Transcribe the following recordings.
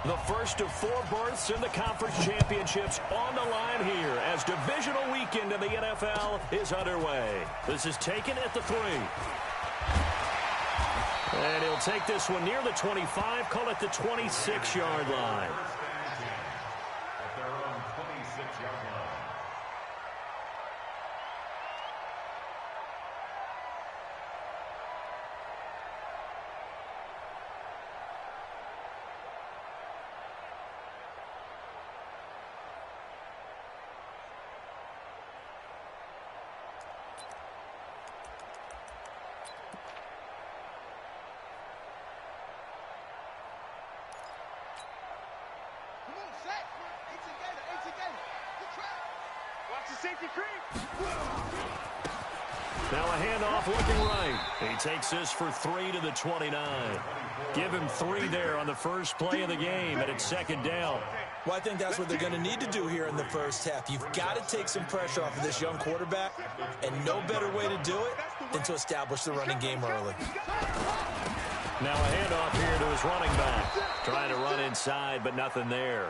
The first of 4 berths in the conference championships on the line here as divisional weekend in the NFL is underway. This is taken at the 3. And he'll take this one near the 25, call it the 26-yard line. At their own 26-yard line. Now a handoff looking right. He takes this for 3 to the 29. Give him 3 there on the first play of the game, and it's second down. Well, I think that's what they're going to need to do here in the first half. You've got to take some pressure off of this young quarterback, and no better way to do it than to establish the running game early. Now a handoff here to his running back. Trying to run inside, but nothing there.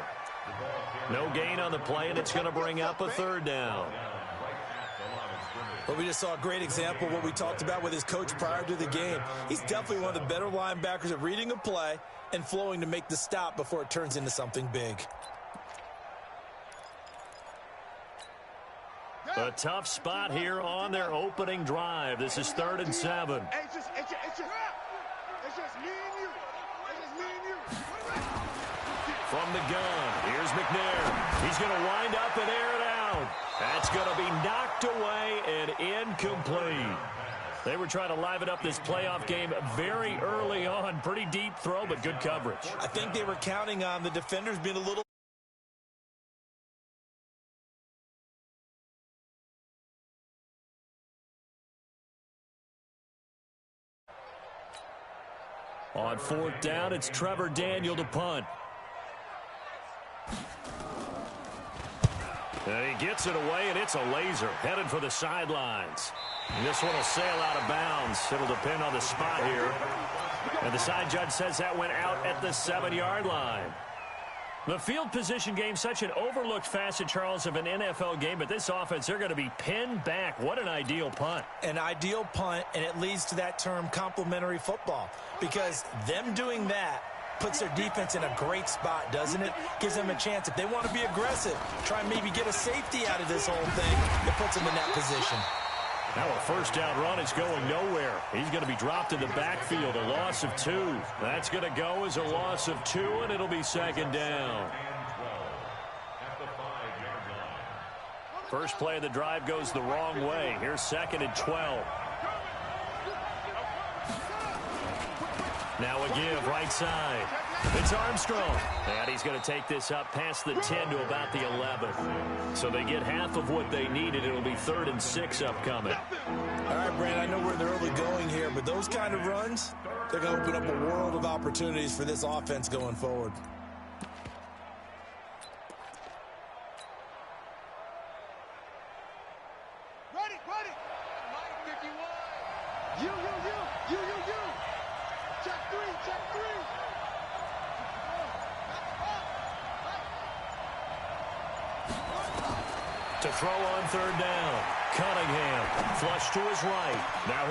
No gain on the play, and it's going to bring up a third down. But we just saw a great example of what we talked about with his coach prior to the game. He's definitely one of the better linebackers at reading a play and flowing to make the stop before it turns into something big. A tough spot here on their opening drive. This is 3rd and 7. It's just me and you. It's just me and you. From the gun, here's McNair. He's going to wind up and air it out. That's going to be knocked away and incomplete. They were trying to liven up this playoff game very early on. Pretty deep throw, but good coverage. I think they were counting on the defenders being a little... On 4th down, it's Trevor Daniel to punt. And he gets it away, and it's a laser headed for the sidelines. And this one will sail out of bounds. It'll depend on the spot here. And the side judge says that went out at the 7-yard line. The field position game, such an overlooked facet, Charles, of an NFL game, but this offense, they're going to be pinned back. What an ideal punt. An ideal punt, and it leads to that term complementary football, because them doing that puts their defense in a great spot, doesn't it? Gives them a chance. If they want to be aggressive, try and maybe get a safety out of this whole thing, it puts them in that position. Now a first down run is going nowhere. He's going to be dropped in the backfield, a loss of 2. That's going to go as a loss of 2, and it'll be second down. First play of the drive goes the wrong way. Here's 2nd and 12. Now a give right side. It's Armstrong. And he's going to take this up past the 10 to about the 11. So they get half of what they needed. It'll be 3rd and 6 upcoming. All right, Brand, I know we're in the early going here, but those kind of runs, they're going to open up a world of opportunities for this offense going forward. Ready. You. Check 3. To throw on 3rd down. Cunningham, flush to his right. Now,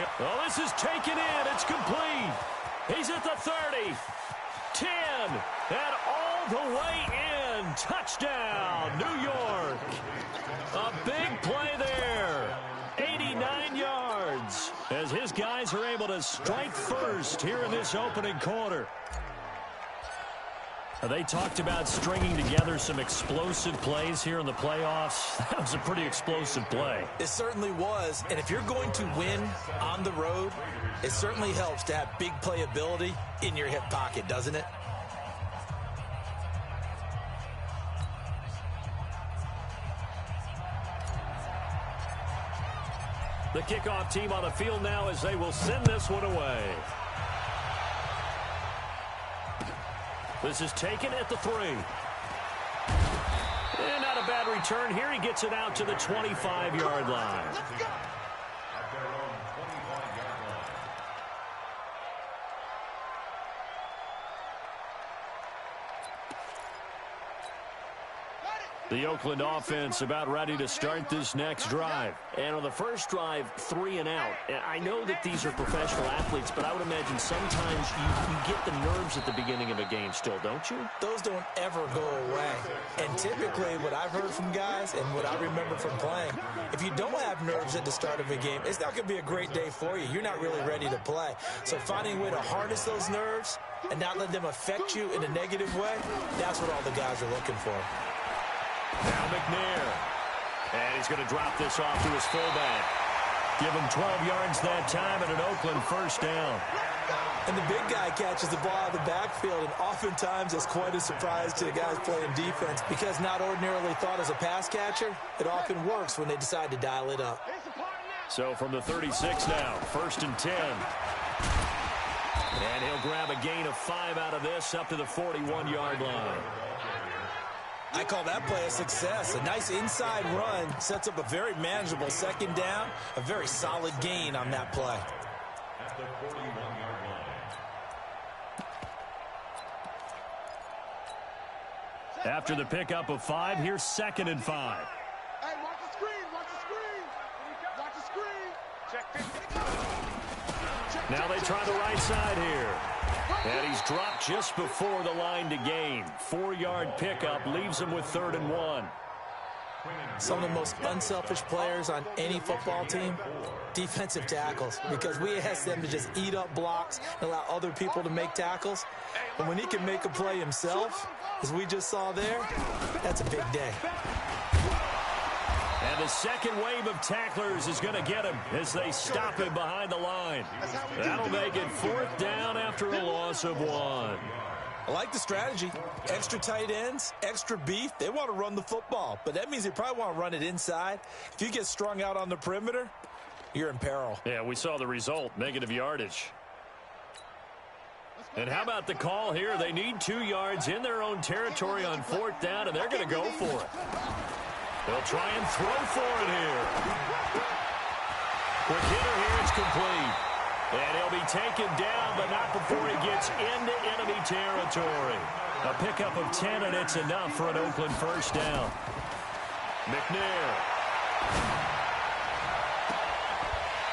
this is taken in. It's complete. He's at the 30, 10, and all the way in. Touchdown, New York. A big play there. 89 yards as his guys are able to strike first here in this opening quarter. They talked about stringing together some explosive plays here in the playoffs. That was a pretty explosive play. It certainly was, and if you're going to win on the road, it certainly helps to have big playability in your hip pocket, doesn't it? The kickoff team on the field now as they will send this one away. This is taken at the 3. And not a bad return here. He gets it out to the 25-yard line. At their own 25-yard line. 2 The Oakland offense about ready to start this next drive. And on the first drive, 3 and out. I know that these are professional athletes, but I would imagine sometimes you get the nerves at the beginning of a game still, don't you? Those don't ever go away. And typically what I've heard from guys and what I remember from playing, if you don't have nerves at the start of a game, it's not going to be a great day for you. You're not really ready to play. So finding a way to harness those nerves and not let them affect you in a negative way, that's what all the guys are looking for. Now McNair. And he's going to drop this off to his fullback. Give him 12 yards that time and an Oakland first down. And the big guy catches the ball out of the backfield, and oftentimes it's quite a surprise to the guys playing defense because not ordinarily thought as a pass catcher, it often works when they decide to dial it up. So from the 36 now, 1st and 10. And he'll grab a gain of 5 out of this up to the 41-yard line. I call that play a success. A nice inside run sets up a very manageable second down, a very solid gain on that play. At the 41-yard line. After the pickup of 5, here's 2nd and 5. Hey, watch the screen, watch the screen. Watch the screen. Check. Now they try the right side here. And he's dropped just before the line to gain. 4-yard pickup leaves him with 3rd and 1. Some of the most unselfish players on any football team, defensive tackles, because we ask them to just eat up blocks and allow other people to make tackles. And when he can make a play himself, as we just saw there, that's a big day. And the second wave of tacklers is going to get him as they stop him behind the line. That'll make it 4th down after a loss of 1. I like the strategy. Extra tight ends, extra beef. They want to run the football, but that means they probably want to run it inside. If you get strung out on the perimeter, you're in peril. Yeah, we saw the result, negative yardage. And how about the call here? They need 2 yards in their own territory on 4th down, and they're going to go for it. They'll try and throw for it here. Quick hitter here, it's complete. And he'll be taken down, but not before he gets into enemy territory. A pickup of 10, and it's enough for an Oakland first down. McNair.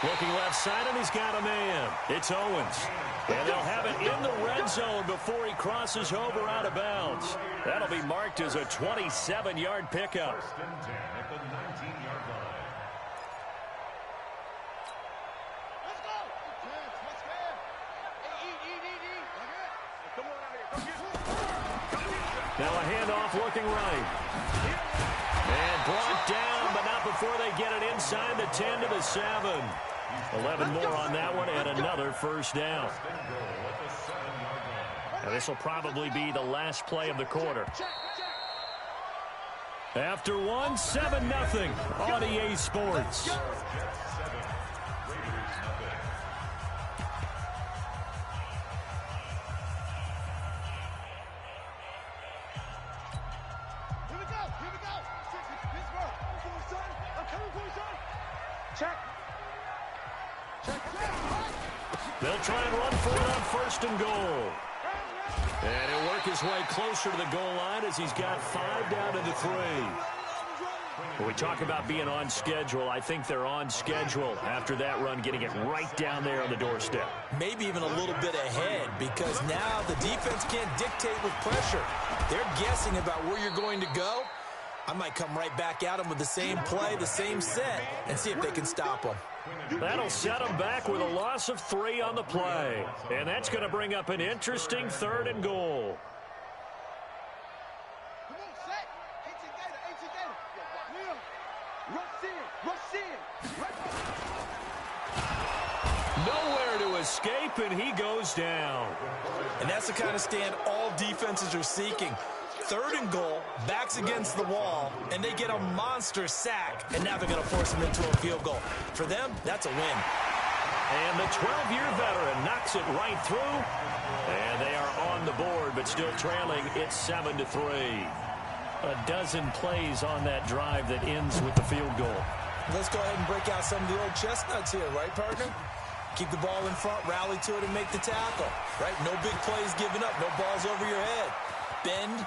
Looking left side, and he's got a man. It's Owens. And they'll have it in the red zone before he crosses over out of bounds. That'll be marked as a 27-yard pickup. 1st and 10 at the 19-yard line. Let's go. Let's go. Eat. Come on out here. Now a handoff looking right. And brought down, but not before they get it inside the 10 to the 7. 11 more on that one, and another first down. Now this will probably be the last play of the quarter. After 1, 7-0 on EA Sports. They'll try and run for it on 1st and goal. And he'll work his way closer to the goal line as he's got 5 down to the 3. When we talk about being on schedule, I think they're on schedule after that run, getting it right down there on the doorstep. Maybe even a little bit ahead, because now the defense can't dictate with pressure. They're guessing about where you're going to go. I might come right back at them with the same play, the same set, and see if they can stop them. That'll set them back with a loss of 3 on the play. And that's going to bring up an interesting 3rd and goal. Come on, set. 18 Gator. Rush in. Nowhere to escape, and he goes down. And that's the kind of stand all defenses are seeking. 3rd and goal, backs against the wall, and they get a monster sack, and now they're going to force them into a field goal. For them, that's a win. And the 12-year veteran knocks it right through, and they are on the board, but still trailing. It's 7-3. A dozen plays on that drive that ends with the field goal. Let's go ahead and break out some of the old chestnuts here, right, partner? Keep the ball in front, rally to it, and make the tackle, right? No big plays given up, no balls over your head. Bend,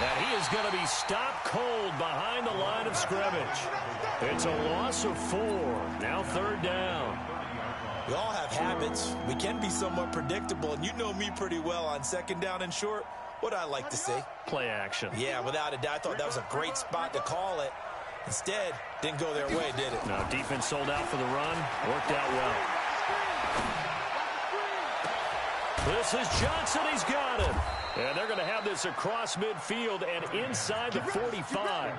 And he is going to be stopped cold behind the line of scrimmage. It's a loss of 4. Now 3rd down. We all have habits. We can be somewhat predictable, and you know me pretty well on 2nd down and short. What I like to see. Play action. Yeah, without a doubt. I thought that was a great spot to call it. Instead, didn't go their way, did it? No, defense sold out for the run. Worked out well. This is Johnson. He's got it. And they're going to have this across midfield and inside the 45.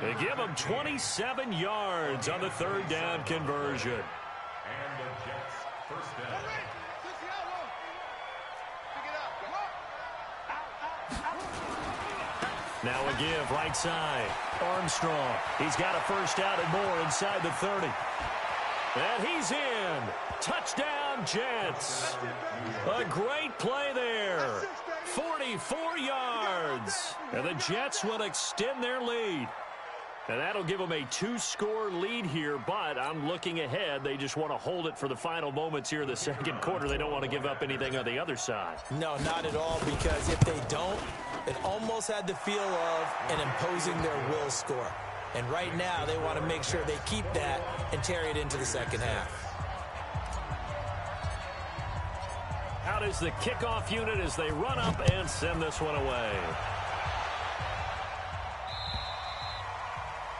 They give him 27 yards on the 3rd down conversion. And the Jets first down. Now a give right side. Armstrong. He's got a first down and more inside the 30. And he's in. Touchdown, Jets. A great play there. 44 yards. And the Jets will extend their lead. And that'll give them a 2-score lead here, but I'm looking ahead. They just want to hold it for the final moments here in the 2nd quarter. They don't want to give up anything on the other side. No, not at all, because if they don't, it almost had the feel of an imposing their will score. And right now, they want to make sure they keep that and carry it into the 2nd half. Out is the kickoff unit as they run up and send this one away.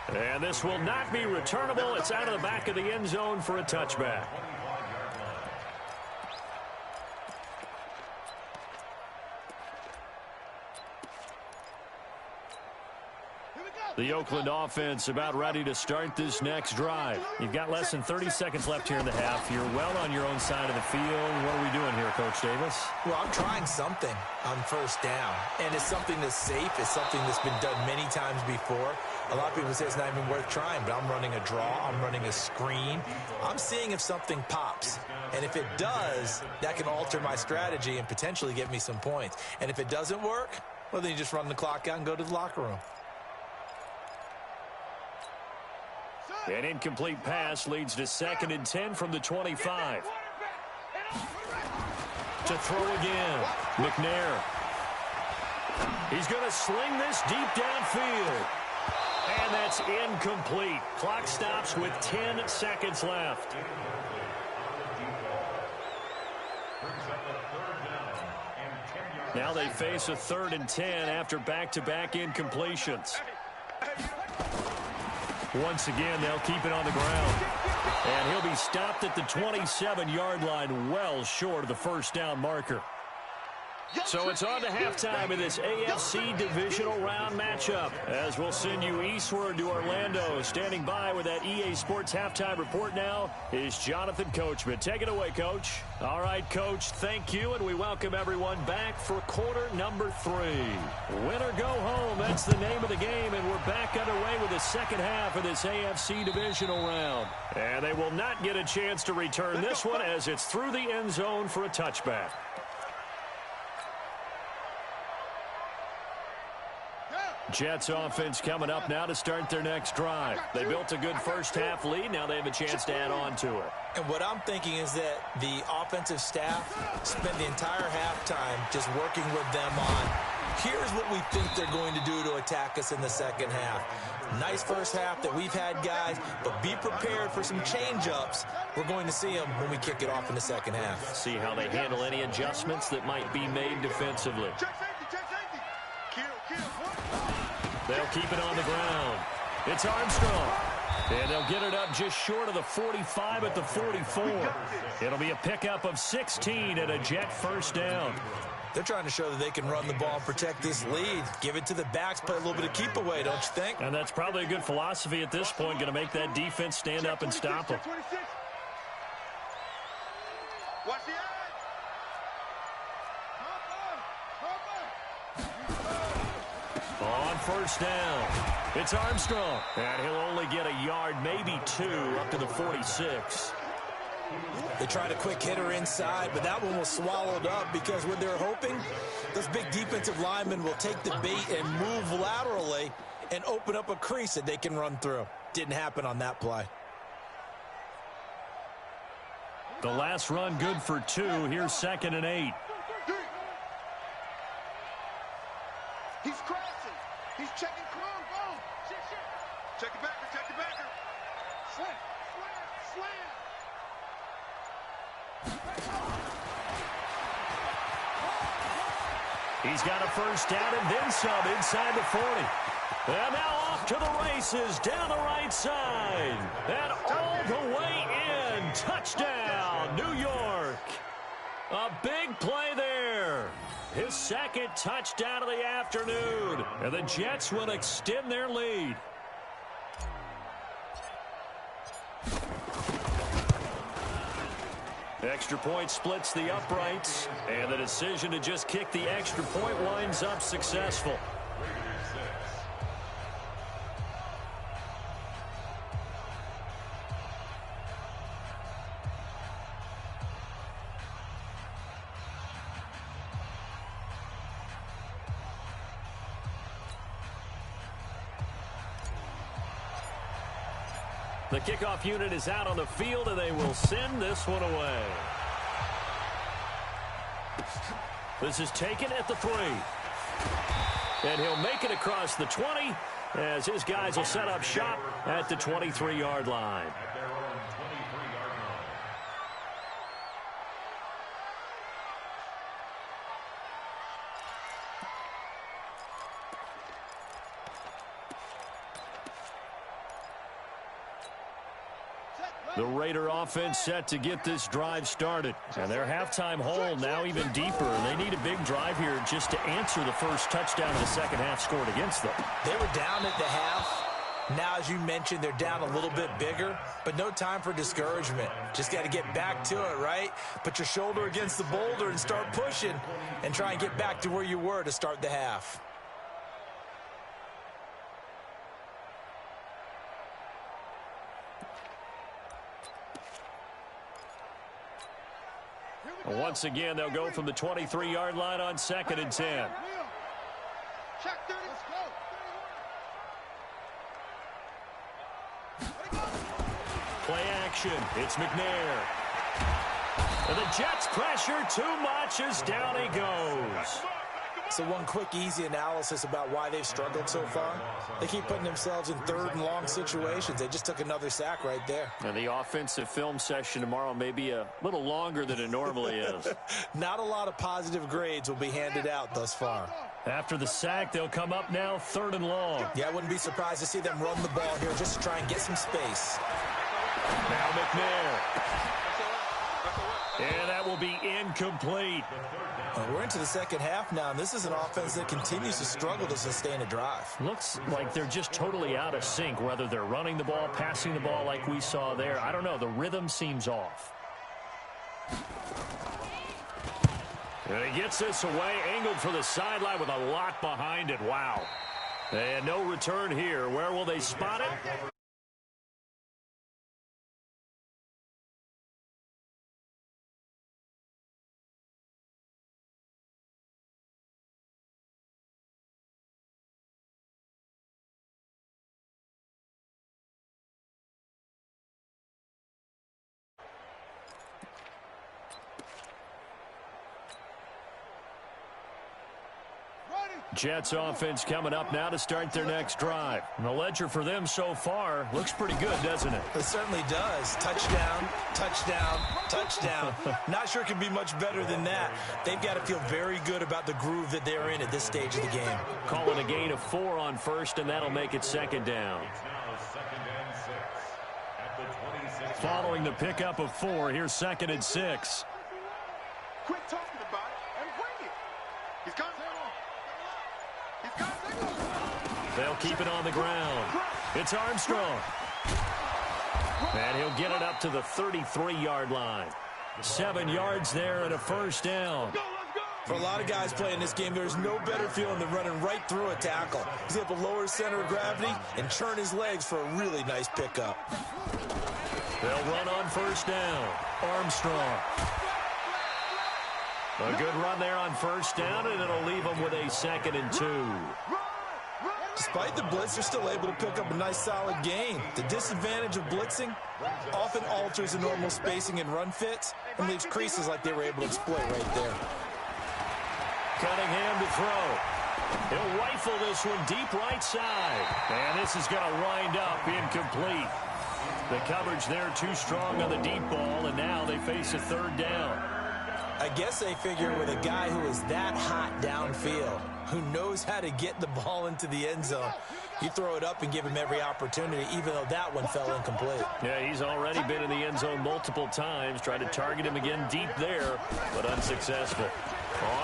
And this will not be returnable. It's out of the back of the end zone for a touchback. The Oakland offense about ready to start this next drive. You've got less than 30 seconds left here in the half. You're well on your own side of the field. What are we doing here, Coach Davis? Well, I'm trying something on 1st down, and it's something that's safe. It's something that's been done many times before. A lot of people say it's not even worth trying, but I'm running a draw. I'm running a screen. I'm seeing if something pops, and if it does, that can alter my strategy and potentially get me some points. And if it doesn't work, well, then you just run the clock out and go to the locker room. An incomplete pass leads to 2nd and 10 from the 25. To throw again. McNair. He's going to sling this deep downfield. And that's incomplete. Clock stops with 10 seconds left. Now they face a 3rd and 10 after back-to-back incompletions. Once again, they'll keep it on the ground. And he'll be stopped at the 27-yard line, well short of the 1st down marker. So it's on to halftime in this AFC divisional round matchup, as we'll send you eastward to Orlando. Standing by with that EA Sports halftime report now is Jonathan Coachman. Take it away, Coach. All right, Coach, thank you, and we welcome everyone back for quarter number 3. Win or go home, that's the name of the game, and we're back underway with the 2nd half of this AFC divisional round. And they will not get a chance to return this one as it's through the end zone for a touchback. Jets offense coming up now to start their next drive. They built a good 1st half lead. Now they have a chance to add on to it. And what I'm thinking is that the offensive staff spent the entire halftime just working with them on, here's what we think they're going to do to attack us in the 2nd half. Nice 1st half that we've had, guys, but be prepared for some change-ups. We're going to see them when we kick it off in the 2nd half. See how they handle any adjustments that might be made defensively. They'll keep it on the ground. It's Armstrong. And they'll get it up just short of the 45 at the 44. It'll be a pickup of 16 and a Jet 1st down. They're trying to show that they can run the ball and protect this lead. Give it to the backs, play a little bit of keep away, don't you think? And that's probably a good philosophy at this point, going to make that defense stand up and stop them. Watch the On 1st down, it's Armstrong. And he'll only get a yard, maybe 2, up to the 46. They tried a quick hitter inside, but that one was swallowed up because what they're hoping, those big defensive linemen will take the bait and move laterally and open up a crease that they can run through. Didn't happen on that play. The last run good for 2. Here's 2nd and 8. He's crashing. Check it, come on, go. Shit. Check it backer, Slam. He's got a first down and then some inside the 40. And now off to the races down the right side. And all the way in. Touchdown, New York. A big play there. His second touchdown of the afternoon. And the Jets will extend their lead. Extra point splits the uprights, and the decision to just kick the extra point winds up successful. The kickoff unit is out on the field, and they will send this one away. This is taken at the 3. And he'll make it across the 20 as his guys will set up shop at the 23-yard line. The Raider offense set to get this drive started. And their halftime hole now even deeper. And they need a big drive here just to answer the first touchdown of the second half scored against them. They were down at the half. Now, as you mentioned, they're down a little bit bigger, but no time for discouragement. Just got to get back to it, right? Put your shoulder against the boulder and start pushing and try and get back to where you were to start the half. Once again, they'll go from the 23-yard line on 2nd and 10. Check 30, let's go. Play action. It's McNair. And the Jets pressure too much as down he goes. So one quick, easy analysis about why they've struggled so far. They keep putting themselves in 3rd and long situations. They just took another sack right there. And the offensive film session tomorrow may be a little longer than it normally is. Not a lot of positive grades will be handed out thus far. After the sack, they'll come up now 3rd and long. Yeah, I wouldn't be surprised to see them run the ball here just to try and get some space. Now McNair. And that will be incomplete. We're into the second half now, and this is an offense that continues to struggle to sustain a drive. Looks like they're just totally out of sync, whether they're running the ball, passing the ball like we saw there. I don't know. The rhythm seems off. And he gets this away, angled for the sideline with a lot behind it. Wow. And no return here. Where will they spot it? Jets offense coming up now to start their next drive. And the ledger for them so far looks pretty good, doesn't it? It certainly does. Touchdown, touchdown, touchdown. Not sure it can be much better than that. They've got to feel very good about the groove that they're in at this stage of the game. Calling a gain of 4 on first, and that'll make it 2nd down. Following the pickup of 4, here's 2nd and 6. Quit talking about it and bring it. He's got it. They'll keep it on the ground. It's Armstrong. And he'll get it up to the 33-yard line. 7 yards there and a first down. For a lot of guys playing this game, there's no better feeling than running right through a tackle. He's able to lower his center of gravity and churn his legs for a really nice pickup. They'll run on first down. Armstrong. A good run there on first down, and it'll leave them with a 2nd and 2. Despite the blitz, they're still able to pick up a nice solid gain. The disadvantage of blitzing often alters the normal spacing and run fits and leaves creases like they were able to exploit right there. Cunningham to throw. He'll rifle this one deep right side. And this is going to wind up incomplete. The coverage there too strong on the deep ball, and now they face a third down. I guess they figure with a guy who is that hot downfield, who knows how to get the ball into the end zone, you throw it up and give him every opportunity, even though that one fell incomplete. Yeah, he's already been in the end zone multiple times, tried to target him again deep there, but unsuccessful.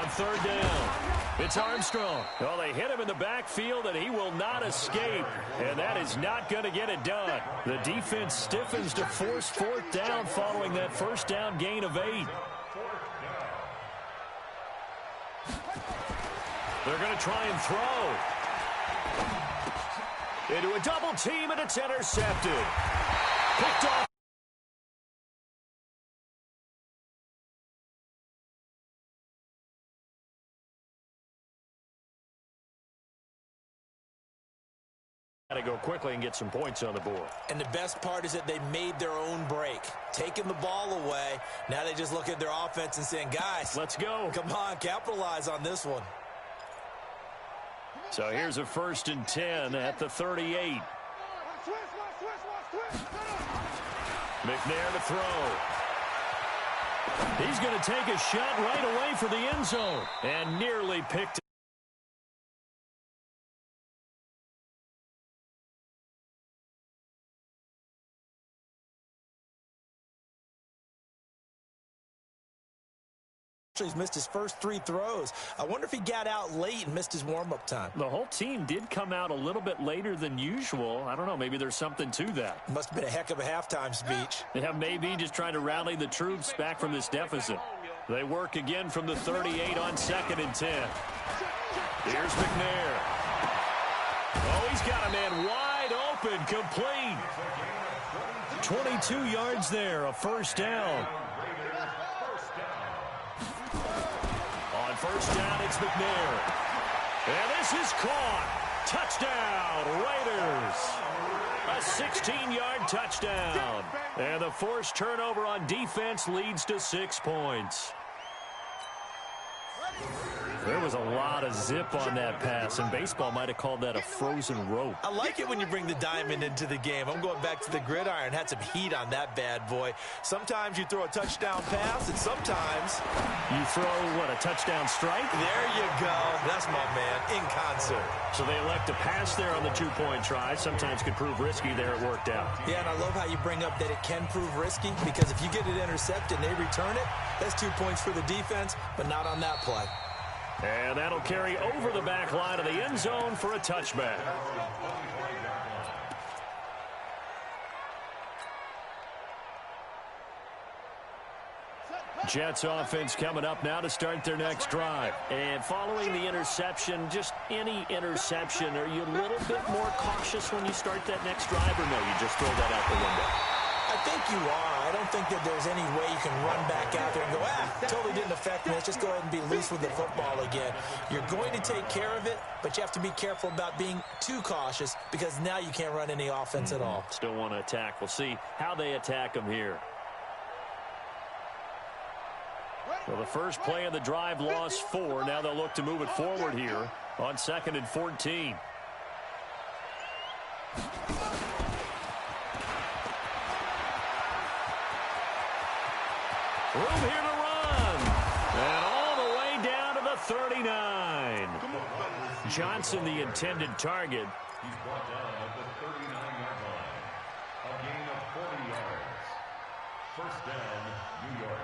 On third down, it's Armstrong. Well, they hit him in the backfield, and he will not escape, and that is not going to get it done. The defense stiffens to force fourth down following that first down gain of 8. They're going to try and throw. Into a double team, and it's intercepted. Picked off. Got to go quickly and get some points on the board. And the best part is that they made their own break, taking the ball away. Now they just look at their offense and saying, guys, let's go. Come on, capitalize on this one. So here's a 1st and 10 at the 38. McNair to throw. He's going to take a shot right away for the end zone and nearly picked. He's missed his first 3 throws. I wonder if he got out late and missed his warm-up time. The whole team did come out a little bit later than usual. I don't know. Maybe there's something to that. Must have been a heck of a halftime speech. Yeah, maybe just trying to rally the troops back from this deficit. They work again from the 38 on 2nd and 10. Here's McNair. Oh, he's got a man wide open, complete. 22 yards there, a first down. First down, it's McNair. And this is caught. Touchdown, Raiders. A 16-yard touchdown. And the forced turnover on defense leads to 6 points. There was a lot of zip on that pass, and baseball might have called that a frozen rope. I like it when you bring the diamond into the game. I'm going back to the gridiron. Had some heat on that bad boy. Sometimes you throw a touchdown pass, and sometimes you throw, what, a touchdown strike? There you go. That's my man, in concert. So they elect to pass there on the 2-point try. Sometimes could prove risky there. It worked out. Yeah, and I love how you bring up that it can prove risky, because if you get it intercepted and they return it, that's 2 points for the defense, but not on that play. And that'll carry over the back line of the end zone for a touchback. Jets offense coming up now to start their next drive. And following the interception, just any interception, are you a little bit more cautious when you start that next drive, or no, you just throw that out the window? I think you are. I don't think that there's any way you can run back out there and go, totally didn't affect me. Let's just go ahead and be loose with the football again. You're going to take care of it, but you have to be careful about being too cautious, because now you can't run any offense at all. Still want to attack. We'll see how they attack them here. Well, the first play of the drive lost 4. Now they'll look to move it forward here on 2nd and 14. Room here to run. And all the way down to the 39. Johnson, the intended target. He's brought down at the 39-yard line. A gain of 40 yards. First down, New York.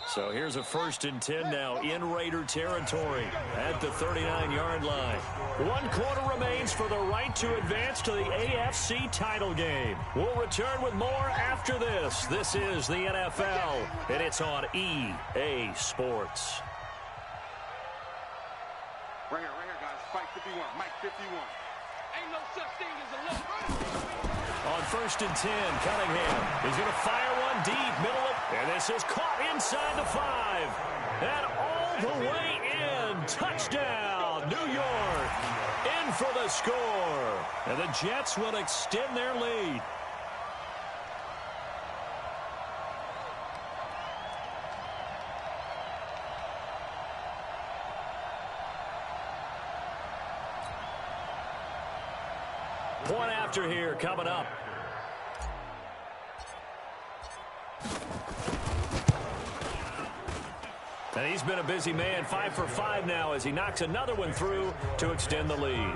So here's a 1st and 10 now in Raider territory at the 39-yard line. 1 quarter remains for the right to advance to the AFC title game. We'll return with more after this. This is the NFL, and it's on EA Sports. Right here, guys. Fight 51. Mike 51. Ain't no such thing as a low. On 1st and 10, Cunningham is going to fire one deep, middle of, and this is caught inside the 5. And all the way in. Touchdown, New York. In for the score. And the Jets will extend their lead. point after here coming up. And he's been a busy man, 5 for 5 now as he knocks another one through to extend the lead.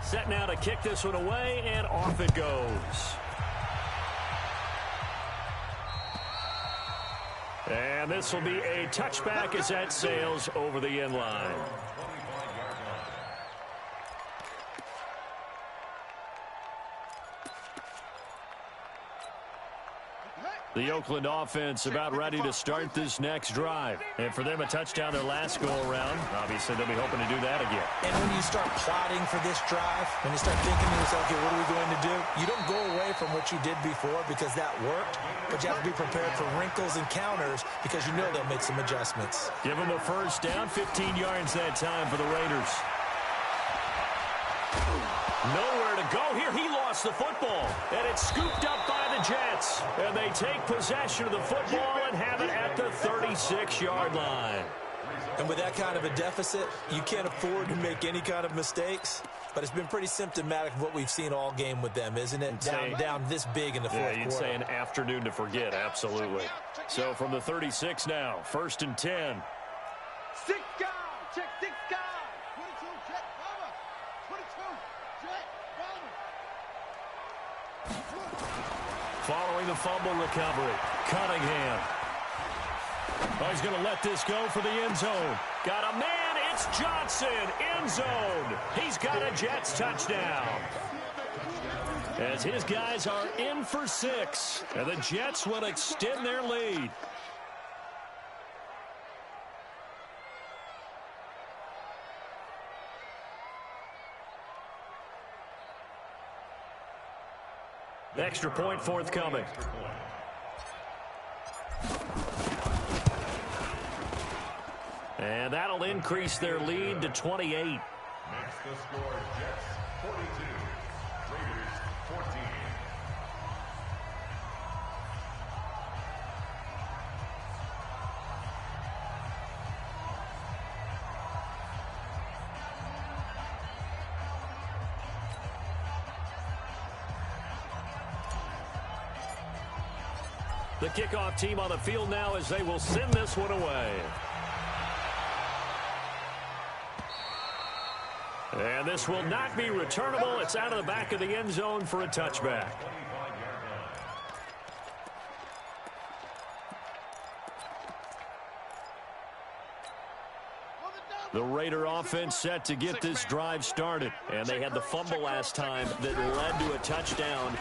Set now to kick this one away, and off it goes. And this will be a touchback as that sails over the end line. The Oakland offense about ready to start this next drive. And for them, a touchdown their last go-around. Obviously, they'll be hoping to do that again. And when you start plotting for this drive, when you start thinking to yourself, okay, what are we going to do? You don't go away from what you did before because that worked, but you have to be prepared for wrinkles and counters because you know they'll make some adjustments. Give them a first down, 15 yards that time for the Raiders. Nowhere to go here. He lost the football, and it's scooped up by the Jets. And they take possession of the football and have it at the 36-yard line. And with that kind of a deficit, you can't afford to make any kind of mistakes. But it's been pretty symptomatic of what we've seen all game with them, isn't it? Down this big in the fourth quarter. Yeah, you'd say an afternoon to forget, absolutely. So from the 36 now, 1st and 10. 6 guys. Check 6 guys. 22, jet, bomber. 22, jet, bomber. Following the fumble recovery, Cunningham. Oh, he's going to let this go for the end zone. Got a man. It's Johnson. End zone. He's got a Jets touchdown. As his guys are in for 6. And the Jets will extend their lead. Extra point forthcoming. And that'll increase their lead to 28. Makes the score Jets 42, Raiders 14. The kickoff team on the field now as they will send this one away. And this will not be returnable. It's out of the back of the end zone for a touchback. The Raider offense set to get this drive started. And they had the fumble last time that led to a touchdown.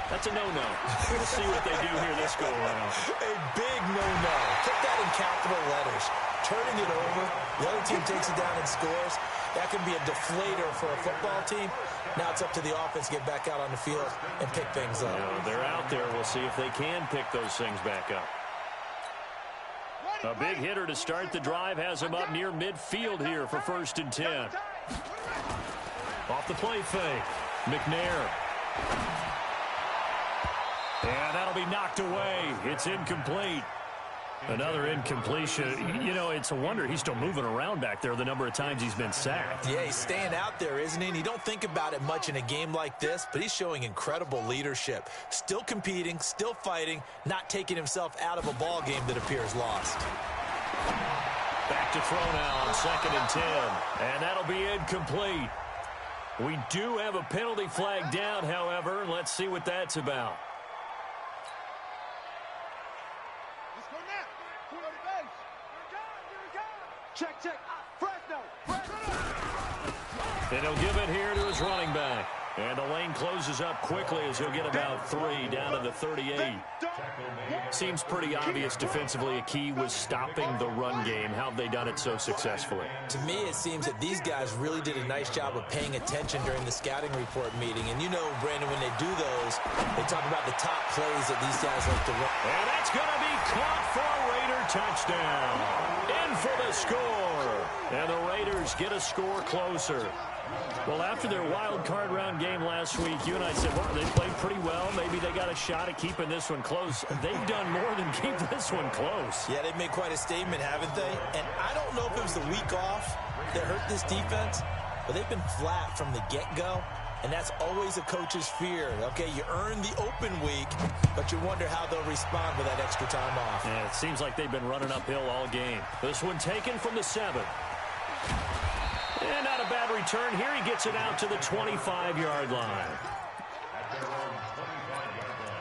That's a no-no. We'll see what they do here this go-around. A big no-no. Put that in capital letters. Turning it over. The other team takes it down and scores. That can be a deflator for a football team. Now it's up to the offense to get back out on the field and pick things up. Yeah, they're out there. We'll see if they can pick those things back up. A big hitter to start the drive has him up near midfield here for 1st and 10. Off the play fake. McNair. And that'll be knocked away. It's incomplete. Another incompletion. You know, it's a wonder he's still moving around back there the number of times he's been sacked. Yeah, he's staying out there, isn't he? And you don't think about it much in a game like this, but he's showing incredible leadership. Still competing, still fighting, not taking himself out of a ball game that appears lost. Back to throw now on 2nd and 10. And that'll be incomplete. We do have a penalty flag down, however. Let's see what that's about. Check, check. Fresno. And he'll give it here to his running back. And the lane closes up quickly as he'll get about 3 down to the 38. Seems pretty obvious defensively a key was stopping the run game. How have they done it so successfully? To me, it seems that these guys really did a nice job of paying attention during the scouting report meeting. And you know, Brandon, when they do those, they talk about the top plays that these guys like to run. And that's going to be caught for a Raider touchdown. In for the score. And the Raiders get a score closer. Well, after their wild card round game last week, you and I said, well, they played pretty well. Maybe they got a shot at keeping this one close. They've done more than keep this one close. Yeah, they've made quite a statement, haven't they? And I don't know if it was the week off that hurt this defense, but they've been flat from the get-go. And that's always a coach's fear. Okay, you earn the open week, but you wonder how they'll respond with that extra time off. Yeah, it seems like they've been running uphill all game. This one taken from the 7. And not a bad return here. He gets it out to the 25-yard line. At their own 25-yard line.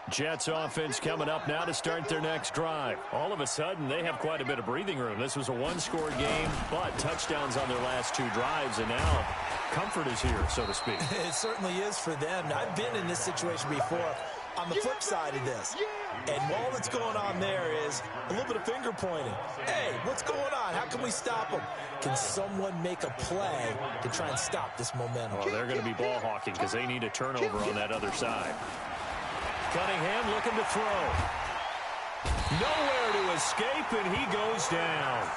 Jets offense coming up now to start their next drive. All of a sudden, they have quite a bit of breathing room. This was a one-score game, but touchdowns on their last 2 drives, and now comfort is here, so to speak. It certainly is for them. Now, I've been in this situation before on the flip side of this. And all that's going on there is a little bit of finger pointing. Hey, what's going on? How can we stop them? Can someone make a play to try and stop this momentum? Oh, they're going to be ball hawking because they need a turnover on that other side. Cunningham looking to throw. Nowhere to escape, and he goes down.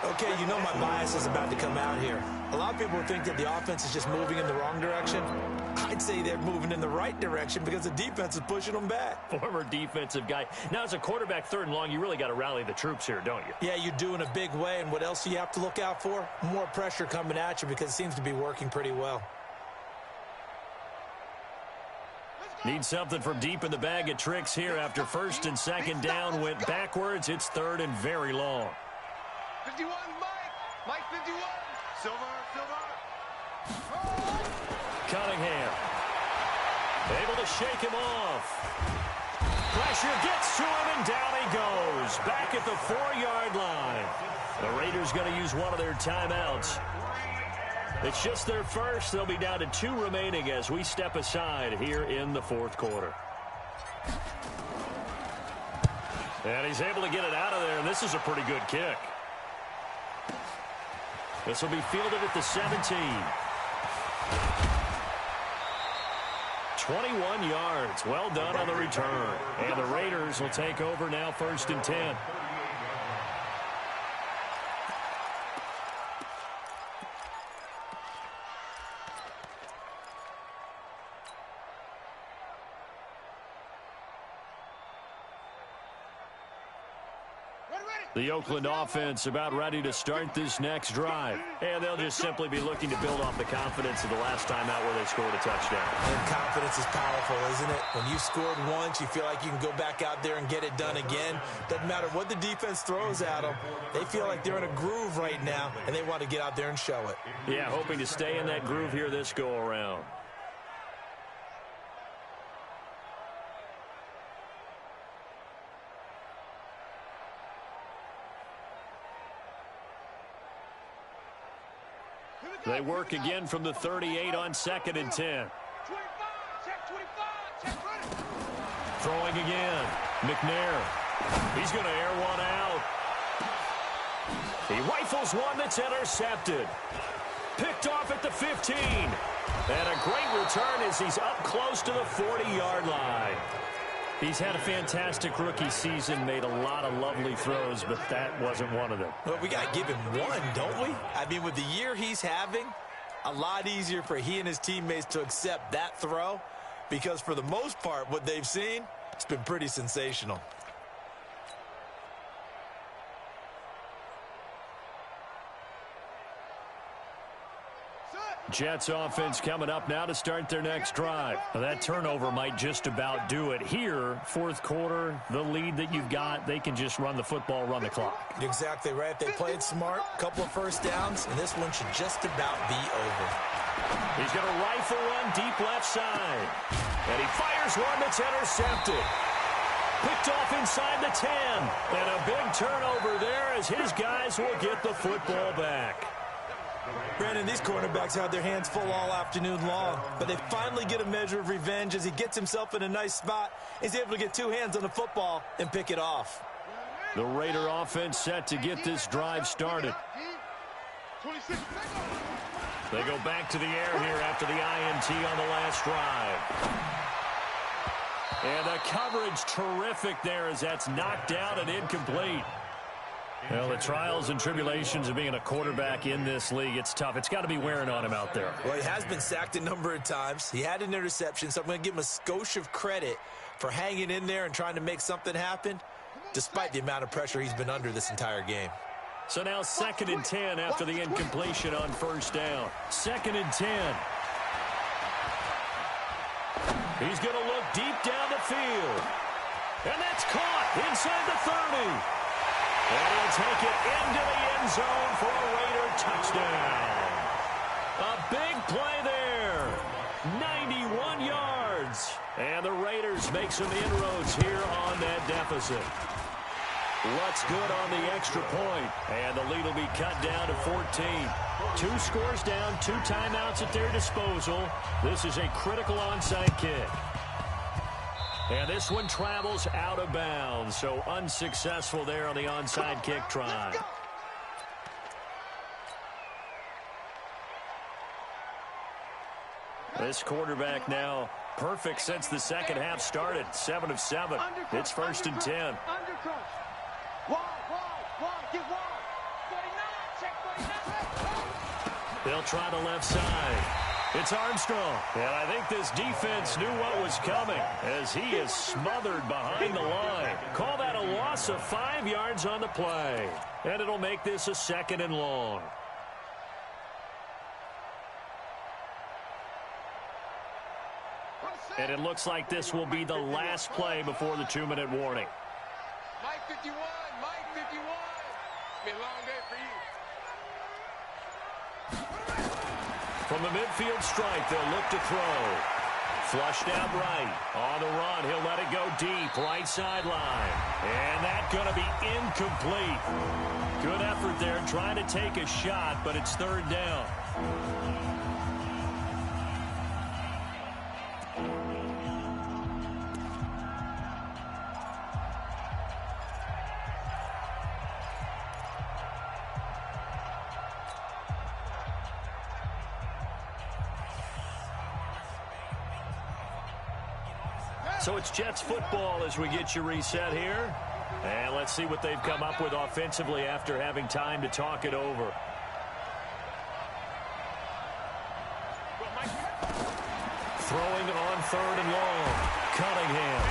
Okay, you know my bias is about to come out here. A lot of people think that the offense is just moving in the wrong direction. I'd say they're moving in the right direction because the defense is pushing them back. Former defensive guy. Now, as a quarterback, 3rd and long, you really got to rally the troops here, don't you? Yeah, you do in a big way, and what else do you have to look out for? More pressure coming at you because it seems to be working pretty well. Need something from deep in the bag of tricks here after 1st and 2nd down went backwards. It's 3rd and very long. 51, Mike 51. Silver. Cunningham able to shake him off. Pressure gets to him, and down he goes. Back at the 4-yard line. The Raiders going to use one of their timeouts. It's just their first. They'll be down to 2 remaining as we step aside here in the 4th quarter. And he's able to get it out of there, and this is a pretty good kick. This will be fielded at the 17. 21 yards. Well done on the return. And the Raiders will take over now 1st and 10. The Oakland offense about ready to start this next drive. And they'll just simply be looking to build off the confidence of the last time out where they scored a touchdown. And confidence is powerful, isn't it? When you scored once, you feel like you can go back out there and get it done again. Doesn't matter what the defense throws at them. They feel like they're in a groove right now, and they want to get out there and show it. Yeah, hoping to stay in that groove here this go-around. They work again from the 38 on 2nd and 10. 25, check 25, check ready. Throwing again. McNair. He's going to air one out. He rifles one that's intercepted. Picked off at the 15. And a great return as he's up close to the 40-yard line. He's had a fantastic rookie season, made a lot of lovely throws, but that wasn't one of them. Well, we got to give him one, don't we? I mean, with the year he's having, a lot easier for he and his teammates to accept that throw because for the most part, what they've seen, it's been pretty sensational. Jets offense coming up now to start their next drive. Now that turnover might just about do it here. 4th quarter, the lead that you've got, they can just run the football, run the clock. You're exactly right. They played smart, couple of 1st downs, and this one should just about be over. He's going to rifle one deep left side. And he fires one that's intercepted. Picked off inside the 10. And a big turnover there as his guys will get the football back. Brandon, these cornerbacks had their hands full all afternoon long, but they finally get a measure of revenge as he gets himself in a nice spot. He's able to get 2 hands on the football and pick it off. The Raider offense set to get this drive started. 26. They go back to the air here after the INT on the last drive. And the coverage terrific there as that's knocked out and incomplete. Well, the trials and tribulations of being a quarterback in this league, it's tough. It's got to be wearing on him out there. Well, he has been sacked a number of times. He had an interception, so I'm going to give him a skosh of credit for hanging in there and trying to make something happen, despite the amount of pressure he's been under this entire game. So now 2nd and 10 after the incompletion on first down. 2nd and 10. He's going to look deep down the field. And that's caught inside the 30. And he'll take it into the end zone for a Raider touchdown. A big play there. 91 yards. And the Raiders make some inroads here on that deficit. What's good on the extra point? And the lead will be cut down to 14. 2 scores down, 2 timeouts at their disposal. This is a critical onside kick. And this one travels out of bounds, so unsuccessful there on the onside kick try. This quarterback now perfect since the second half started. 7 of 7. It's 1st and 10. They'll try the left side. It's Armstrong. And I think this defense knew what was coming as he is smothered behind the line. Call that a loss of 5 yards on the play. And it'll make this a 2nd and long. And it looks like this will be the last play before the 2-minute warning. Mike 51, Mike 51. Been a long day for you. From the midfield stripe, they'll look to throw. Flushed out right. On the run, he'll let it go deep. Right sideline. And that's going to be incomplete. Good effort there trying to take a shot, but it's 3rd down. So it's Jets football as we get you reset here. And let's see what they've come up with offensively after having time to talk it over. Throwing on 3rd and long. Cunningham.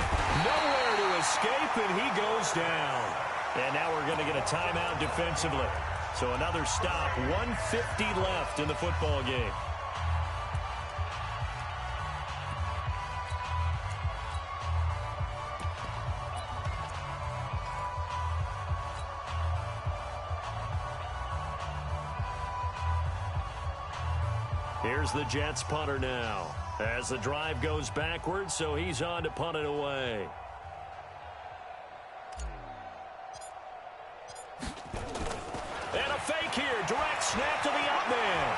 Nowhere to escape, and he goes down. And now we're going to get a timeout defensively. So another stop. 1:50 left in the football game. Here's the Jets punter now as the drive goes backwards, so he's on to punt it away. And a fake here. Direct snap to the up man.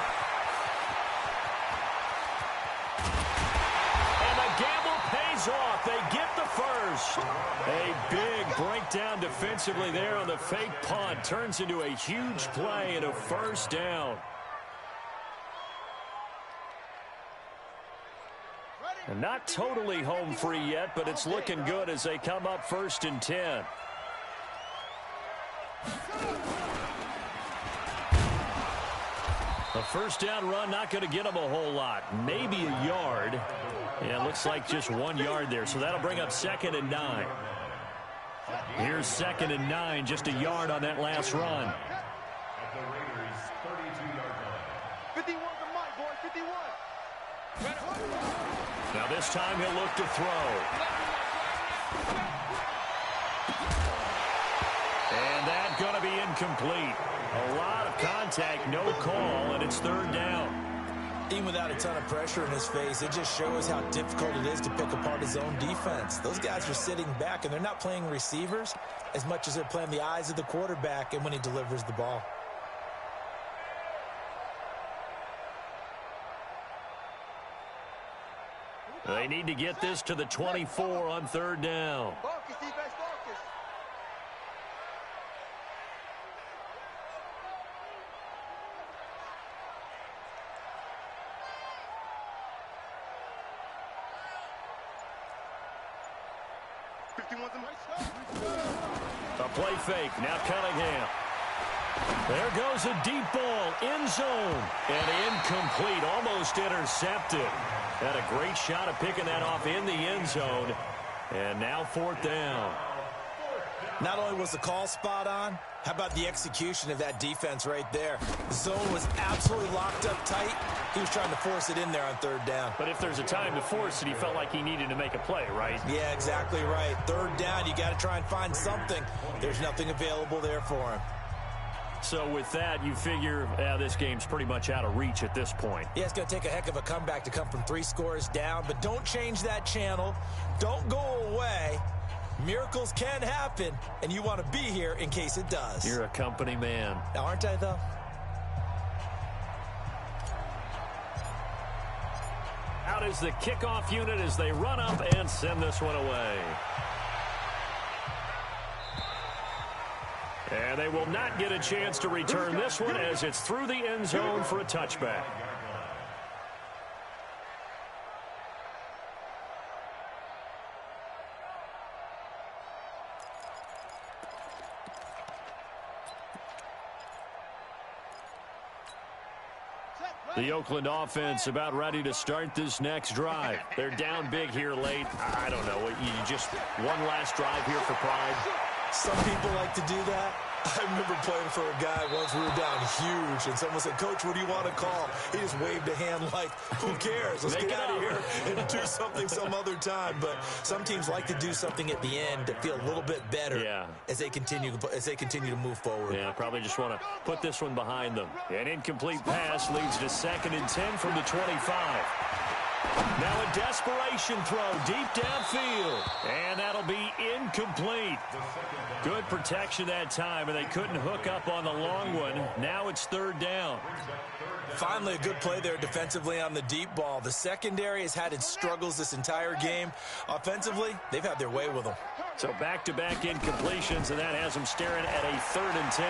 And the gamble pays off. They get the first. A big breakdown defensively there on the fake punt. Turns into a huge play and a 1st down. And not totally home free yet, but it's looking good as they come up 1st and 10. A 1st down run, not going to get them a whole lot. Maybe a yard. Yeah, it looks like just 1 yard there. So that'll bring up 2nd and 9. Here's 2nd and 9, just a yard on that last run. At the Raiders' 32-yard line. 51 to Mike, boy, 51. Now this time he'll look to throw. And that's going to be incomplete. A lot of contact, no call, and it's 3rd down. Even without a ton of pressure in his face, it just shows how difficult it is to pick apart his own defense. Those guys are sitting back, and they're not playing receivers as much as they're playing the eyes of the quarterback and when he delivers the ball. They need to get this to the 24 on 3rd down. Focus, defense, focus. 51's a Mike. A play fake. Now Cunningham. There goes a deep ball. End zone. And incomplete. Almost intercepted. Had a great shot of picking that off in the end zone. And now 4th down. Not only was the call spot on, how about the execution of that defense right there? The zone was absolutely locked up tight. He was trying to force it in there on 3rd down. But if there's a time to force it, he felt like he needed to make a play, right? Yeah, exactly right. 3rd down, you got to try and find something. There's nothing available there for him. So with that, you figure this game's pretty much out of reach at this point. Yeah, it's going to take a heck of a comeback to come from 3 scores down, but don't change that channel. Don't go away. Miracles can happen, and you want to be here in case it does. You're a company man. Aren't I, though? Out is the kickoff unit as they run up and send this one away. And they will not get a chance to return this one as it's through the end zone for a touchback. The Oakland offense about ready to start this next drive. They're down big here late. I don't know. You just one last drive here for pride. Some people like to do that. I remember playing for a guy once. We were down huge, and someone said, "Coach, what do you want to call?" He just waved a hand like, "Who cares? Let's get out of here and do something some other time." But some teams like to do something at the end to feel a little bit better as they continue to move forward. Yeah, probably just want to put this one behind them. An incomplete pass leads to 2nd and 10 from the 25. Now a desperation throw deep downfield, and that'll be incomplete. Good protection that time, and they couldn't hook up on the long one. Now it's 3rd down. Finally, a good play there defensively on the deep ball. The secondary has had its struggles this entire game. Offensively, they've had their way with them. So back-to-back incompletions, and that has them staring at a 3rd and 10.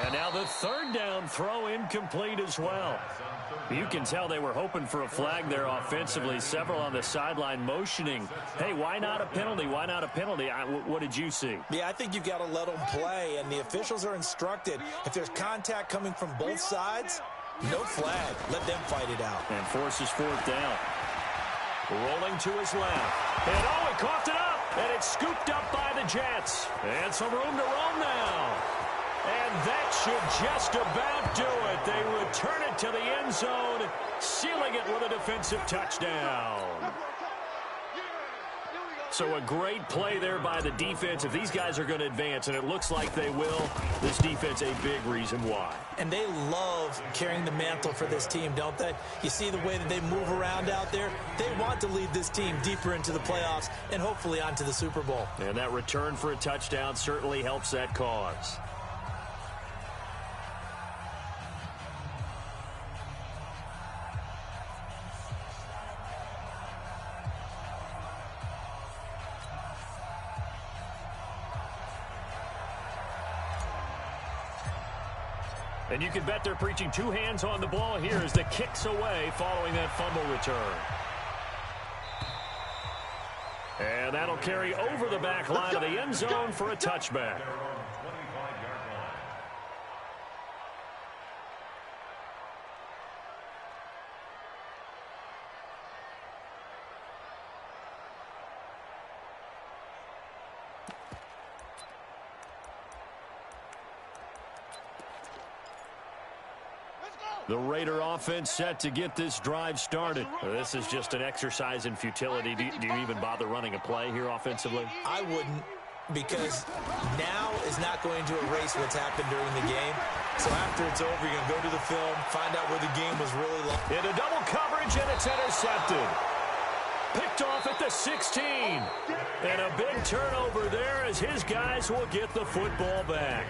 And now the 3rd down throw incomplete as well. You can tell they were hoping for a flag there offensively. Several on the sideline motioning. Hey, why not a penalty? Why not a penalty? What did you see? Yeah, I think you've got to let them play, and the officials are instructed. If there's contact coming from both sides, no flag. Let them fight it out. And forces 4th down. Rolling to his left. And he coughed it up. And it's scooped up by the Jets. And some room to roam now. And that should just about do it. They return it to the end zone, sealing it with a defensive touchdown. So a great play there by the defense. If these guys are going to advance, and it looks like they will, this defense a big reason why. And they love carrying the mantle for this team, don't they? You see the way that they move around out there? They want to lead this team deeper into the playoffs and hopefully onto the Super Bowl. And that return for a touchdown certainly helps that cause. And you can bet they're preaching 2 hands on the ball here as the kick's away following that fumble return. And that'll carry over the back line of the end zone for a touchback. The Raider offense set to get this drive started. This is just an exercise in futility. Do you even bother running a play here offensively? I wouldn't, because now is not going to erase what's happened during the game. So after it's over, you're going to go to the film, find out where the game was really lost. Into double coverage, and it's intercepted. Picked off at the 16. And a big turnover there as his guys will get the football back.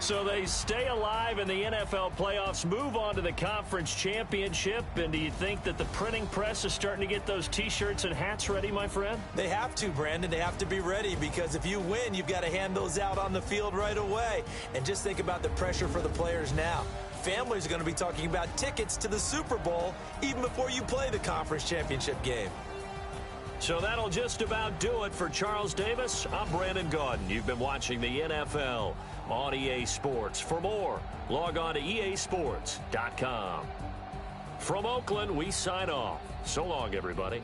So they stay alive in the NFL playoffs, move on to the conference championship. And do you think that the printing press is starting to get those T-shirts and hats ready, my friend? They have to, Brandon. They have to be ready, because if you win, you've got to hand those out on the field right away. And just think about the pressure for the players now. families are going to be talking about tickets to the Super Bowl even before you play the conference championship game. So that'll just about do it for Charles Davis. I'm Brandon Gaudin. You've been watching the NFL on EA Sports. For more, log on to easports.com. From Oakland, we sign off. So long, everybody.